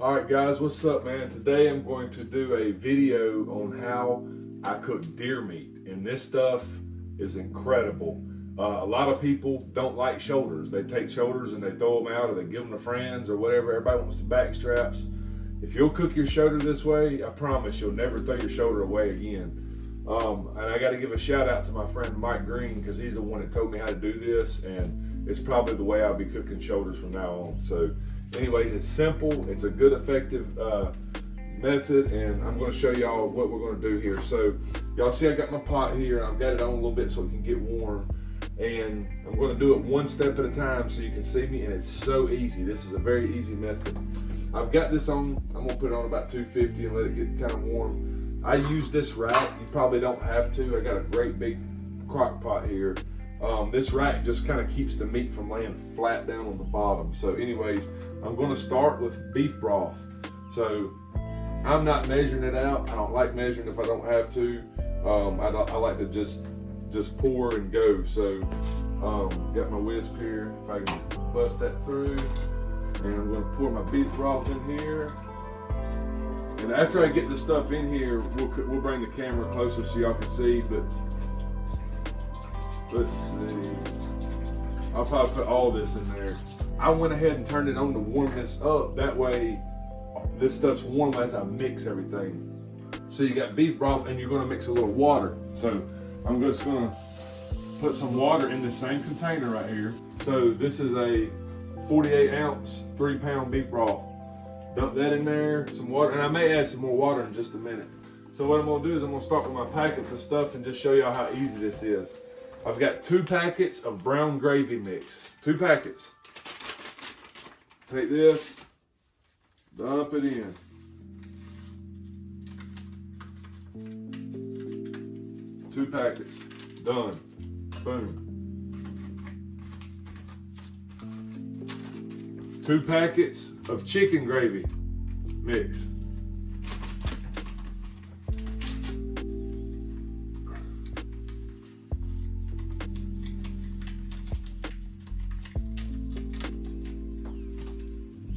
All right, guys, what's up, man? Today I'm going to do a video on how I cook deer meat, and this stuff is incredible. A lot of people don't like shoulders. They take shoulders and they throw them out, or they give them to friends or whatever. Everybody wants the back straps. If you'll cook your shoulder this way, I promise you'll never throw your shoulder away again. And I got to give a shout out to my friend Mike Green, because he's the one that told me how to do this, and it's probably the way I'll be cooking shoulders from now on. So anyways, it's simple, it's a good effective method, and I'm going to show y'all what we're going to do here. So y'all see I got my pot here, and I've got it on a little bit so it can get warm, and I'm going to do it one step at a time so you can see me, and it's so easy. This is a very easy method. I've got this on, I'm going to put it on about 250 and let it get kind of warm. I use this rack. You probably don't have to. I got a great big crock pot here. This rack just kind of keeps the meat from laying flat down on the bottom. So anyways, I'm going to start with beef broth. So I'm not measuring it out. I don't like measuring if I don't have to. I like to just pour and go. So got my whisk here. If I can bust that through. And I'm going to pour my beef broth in here. And after I get the stuff in here, we'll bring the camera closer so y'all can see, but let's see. I'll probably put all this in there. I went ahead and turned it on to warm this up. That way, this stuff's warm as I mix everything. So you got beef broth, and you're gonna mix a little water. So I'm just gonna put some water in this same container right here. So this is a 48 ounce, 3 pound beef broth. Dump that in there, some water, and I may add some more water in just a minute. So what I'm gonna do is I'm gonna start with my packets of stuff and just show y'all how easy this is. I've got 2 packets of brown gravy mix. 2 packets. Take this, dump it in. Two packets, done, boom. 2 packets of chicken gravy mix.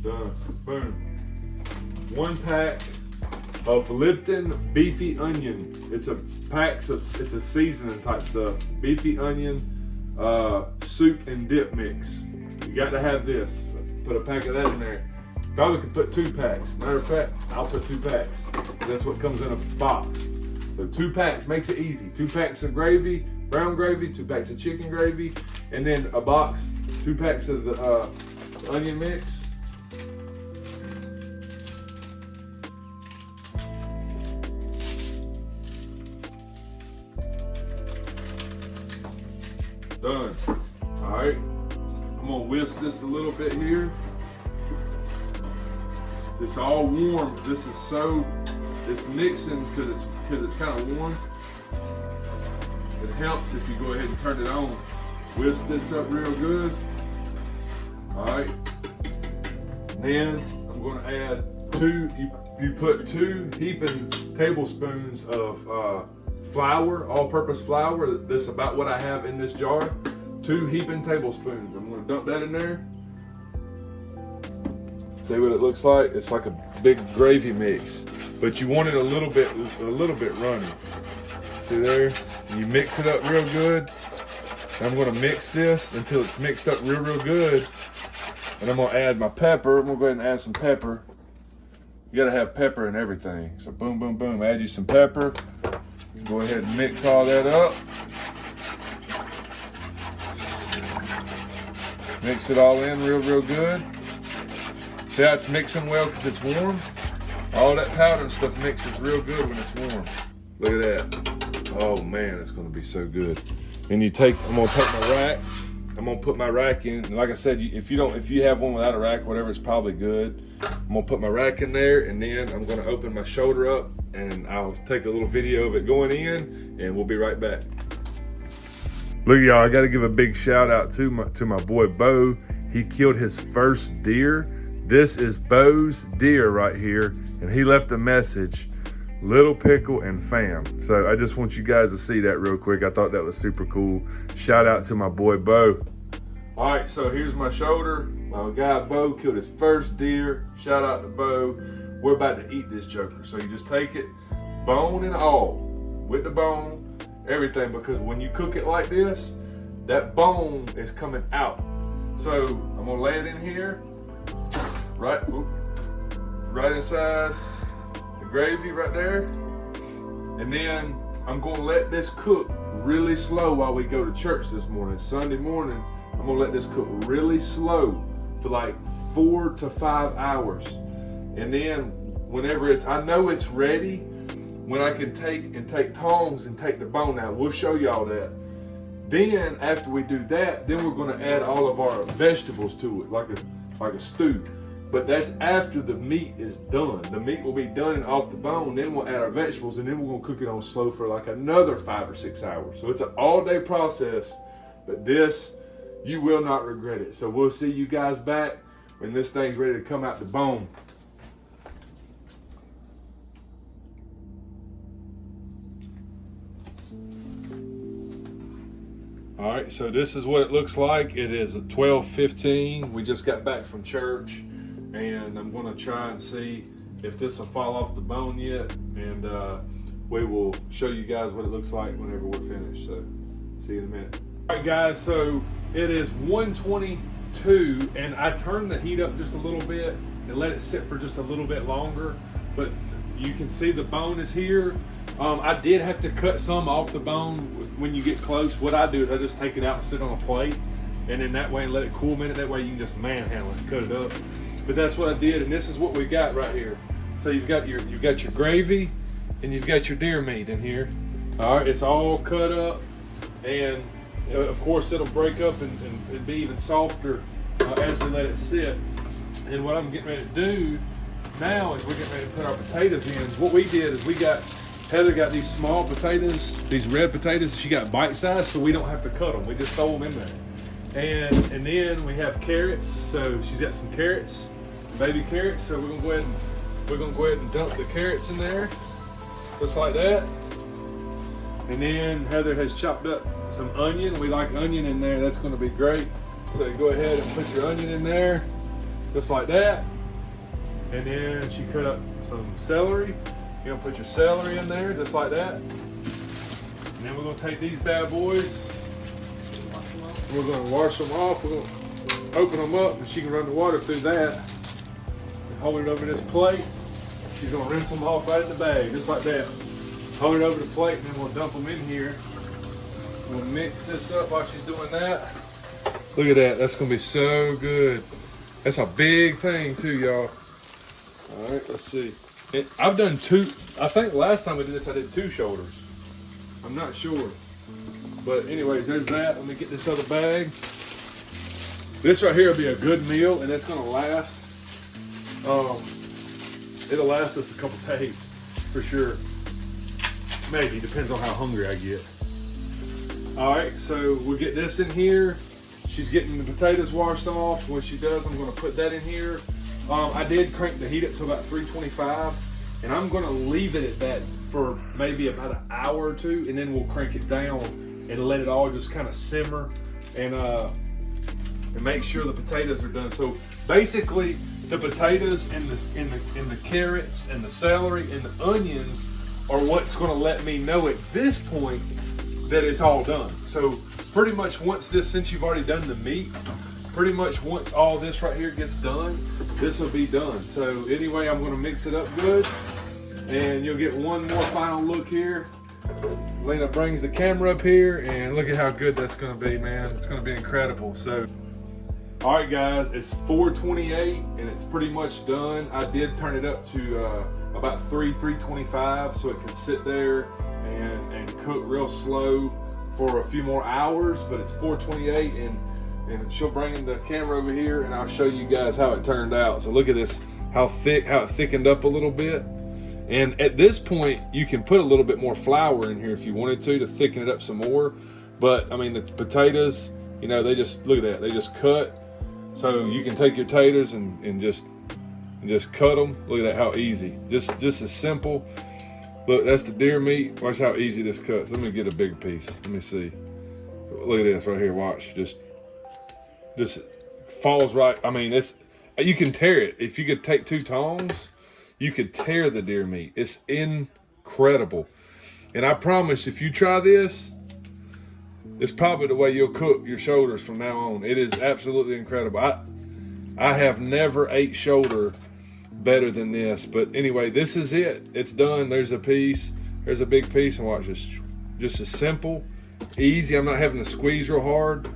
Done, boom. 1 pack of Lipton beefy onion. It's a seasoning type stuff. Beefy onion, soup and dip mix. You got to have this. Put a pack of that in there. Probably could put 2 packs. Matter of fact, I'll put 2 packs. That's what comes in a box. So 2 packs makes it easy. 2 packs of gravy, brown gravy, 2 packs of chicken gravy, and then a box, 2 packs of the onion mix. Done. All right. I'm gonna whisk this a little bit here. It's all warm. It's mixing because it's kind of warm. It helps if you go ahead and turn it on. Whisk this up real good. All right. Then I'm gonna add you put 2 heaping tablespoons of flour, all-purpose flour. This is about what I have in this jar. 2 heaping tablespoons. I'm going to dump that in there. See what it looks like? It's like a big gravy mix, but you want it a little bit runny. See there? You mix it up real good. I'm going to mix this until it's mixed up real good, and I'm going to add my pepper. I'm going to go ahead and add some pepper. You got to have pepper in everything. So boom, boom, boom. Add you some pepper. Go ahead and mix all that up. Mix it all in real good. See how it's mixing well because it's warm? All that powder and stuff mixes real good when it's warm. Look at that. Oh man, it's gonna be so good. And I'm gonna take my rack. I'm gonna put my rack in. And like I said, if you have one without a rack, whatever, it's probably good. I'm gonna put my rack in there, and then I'm gonna open my shoulder up, and I'll take a little video of it going in, and we'll be right back. Look, y'all, I gotta give a big shout out to my boy Bo. He killed his first deer. This is Bo's deer right here, and he left a message, Little Pickle and fam. So I just want you guys to see that real quick. I thought that was super cool. Shout out to my boy Bo. All right, so here's my shoulder. My guy Bo killed his first deer. Shout out to Bo. We're about to eat this joker. So you just take it, bone and all, with the bone, everything, because when you cook it like this, that bone is coming out. So I'm gonna lay it in here, right inside the gravy right there. And then I'm gonna let this cook really slow while we go to church this morning. Sunday morning, I'm gonna let this cook really slow for like 4 to 5 hours. And then whenever I know it's ready, when I can take tongs and take the bone out, we'll show y'all that. Then after we do that, then we're gonna add all of our vegetables to it, like a stew. But that's after the meat is done. The meat will be done and off the bone, then we'll add our vegetables, and then we're gonna cook it on slow for like another 5 or 6 hours. So it's an all-day process, but this, you will not regret it. So we'll see you guys back when this thing's ready to come out the bone. All right, so this is what it looks like. It is 12:15. We just got back from church, and I'm gonna try and see if this will fall off the bone yet, and we will show you guys what it looks like whenever we're finished. So see you in a minute. All right, guys, so it is 1:22, and I turned the heat up just a little bit and let it sit for just a little bit longer, but you can see the bone is here. I did have to cut some off the bone when you get close. What I do is I just take it out and sit on a plate, and then that way let it cool a minute. That way you can just manhandle it and cut it up. But that's what I did, and this is what we got right here. So you've got your gravy, and you've got your deer meat in here. All right, it's all cut up, and of course it'll break up and be even softer as we let it sit. And what I'm getting ready to do now is we're getting ready to put our potatoes in. What we did is Heather got these small potatoes, these red potatoes. She got bite size, so we don't have to cut them. We just throw them in there. And then we have carrots. So she's got some carrots, baby carrots. So we're gonna go ahead and dump the carrots in there, just like that. And then Heather has chopped up some onion. We like onion in there. That's gonna be great. So you go ahead and put your onion in there, just like that. And then she cut up some celery. You're gonna put your celery in there, just like that. And then we're gonna take these bad boys. We're gonna wash them off. We're gonna open them up, and she can run the water through that. And hold it over this plate. She's gonna rinse them off right in the bag, just like that. Hold it over the plate, and then we'll dump them in here. We'll mix this up while she's doing that. Look at that, that's gonna be so good. That's a big thing too, y'all. All right, let's see. I've done 2, I think last time we did this I did 2 shoulders. I'm not sure. But anyways, there's that. Let me get this other bag. This right here will be a good meal, and it's gonna last. It'll last us a couple days for sure. Maybe, depends on how hungry I get. All right, so we'll get this in here. She's getting the potatoes washed off. When she does, I'm gonna put that in here. I did crank the heat up to about 325, and I'm gonna leave it at that for maybe about an hour or 2, and then we'll crank it down and let it all just kind of simmer and make sure the potatoes are done. So basically, the potatoes and the carrots and the celery and the onions are what's gonna let me know at this point that it's all done. So pretty much since you've already done the meat, pretty much once all this right here gets done, this will be done. So anyway, I'm gonna mix it up good, and you'll get one more final look here. Lena brings the camera up here, and look at how good that's gonna be, man. It's gonna be incredible. So, all right guys, it's 4:28, and it's pretty much done. I did turn it up to about 325, so it could sit there and cook real slow for a few more hours, but it's 4:28, and she'll bring in the camera over here, and I'll show you guys how it turned out. So look at this, how it thickened up a little bit. And at this point, you can put a little bit more flour in here if you wanted to thicken it up some more. But I mean, the potatoes, you know, they just, look at that, they just cut. So you can take your taters and just cut them. Look at that, how easy, just as simple. Look, that's the deer meat. Watch how easy this cuts. Let me get a big piece. Let me see. Look at this right here, watch, just just falls right. I mean, you can tear it. If you could take 2 tongs, you could tear the deer meat. It's incredible. And I promise, if you try this, it's probably the way you'll cook your shoulders from now on. It is absolutely incredible. I have never ate shoulder better than this. But anyway, this is it. It's done. There's a piece. There's a big piece. And watch this. Just as simple, easy. I'm not having to squeeze real hard.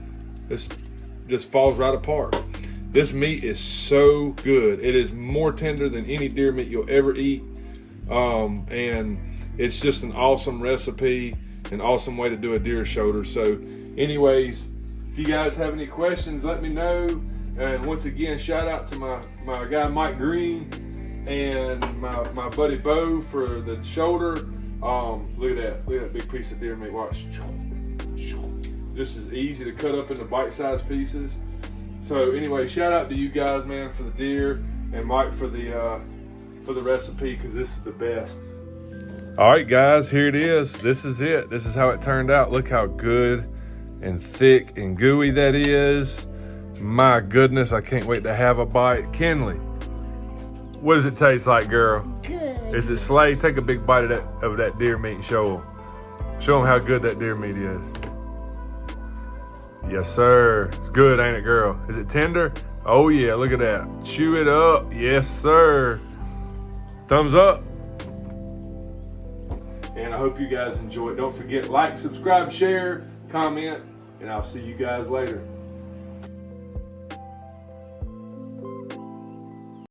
This just falls right apart. This meat is so good. It is more tender than any deer meat you'll ever eat. And it's just an awesome recipe, an awesome way to do a deer shoulder. So anyways, if you guys have any questions, let me know. And once again, shout out to my guy Mike Green and my buddy Bo for the shoulder. Look at that big piece of deer meat. Watch. Just as easy to cut up into bite-sized pieces. So anyway, shout out to you guys, man, for the deer, and Mike for the recipe, because this is the best. All right, guys, here it is. This is it. This is how it turned out. Look how good and thick and gooey that is. My goodness, I can't wait to have a bite. Kinley, what does it taste like, girl? Good. Is it Slay? Take a big bite of that deer meat and show them. Show them how good that deer meat is. Yes, sir. It's good, ain't it, girl? Is it tender? Oh, yeah, look at that. Chew it up. Yes, sir. Thumbs up. And I hope you guys enjoy it. Don't forget, like, subscribe, share, comment, and I'll see you guys later.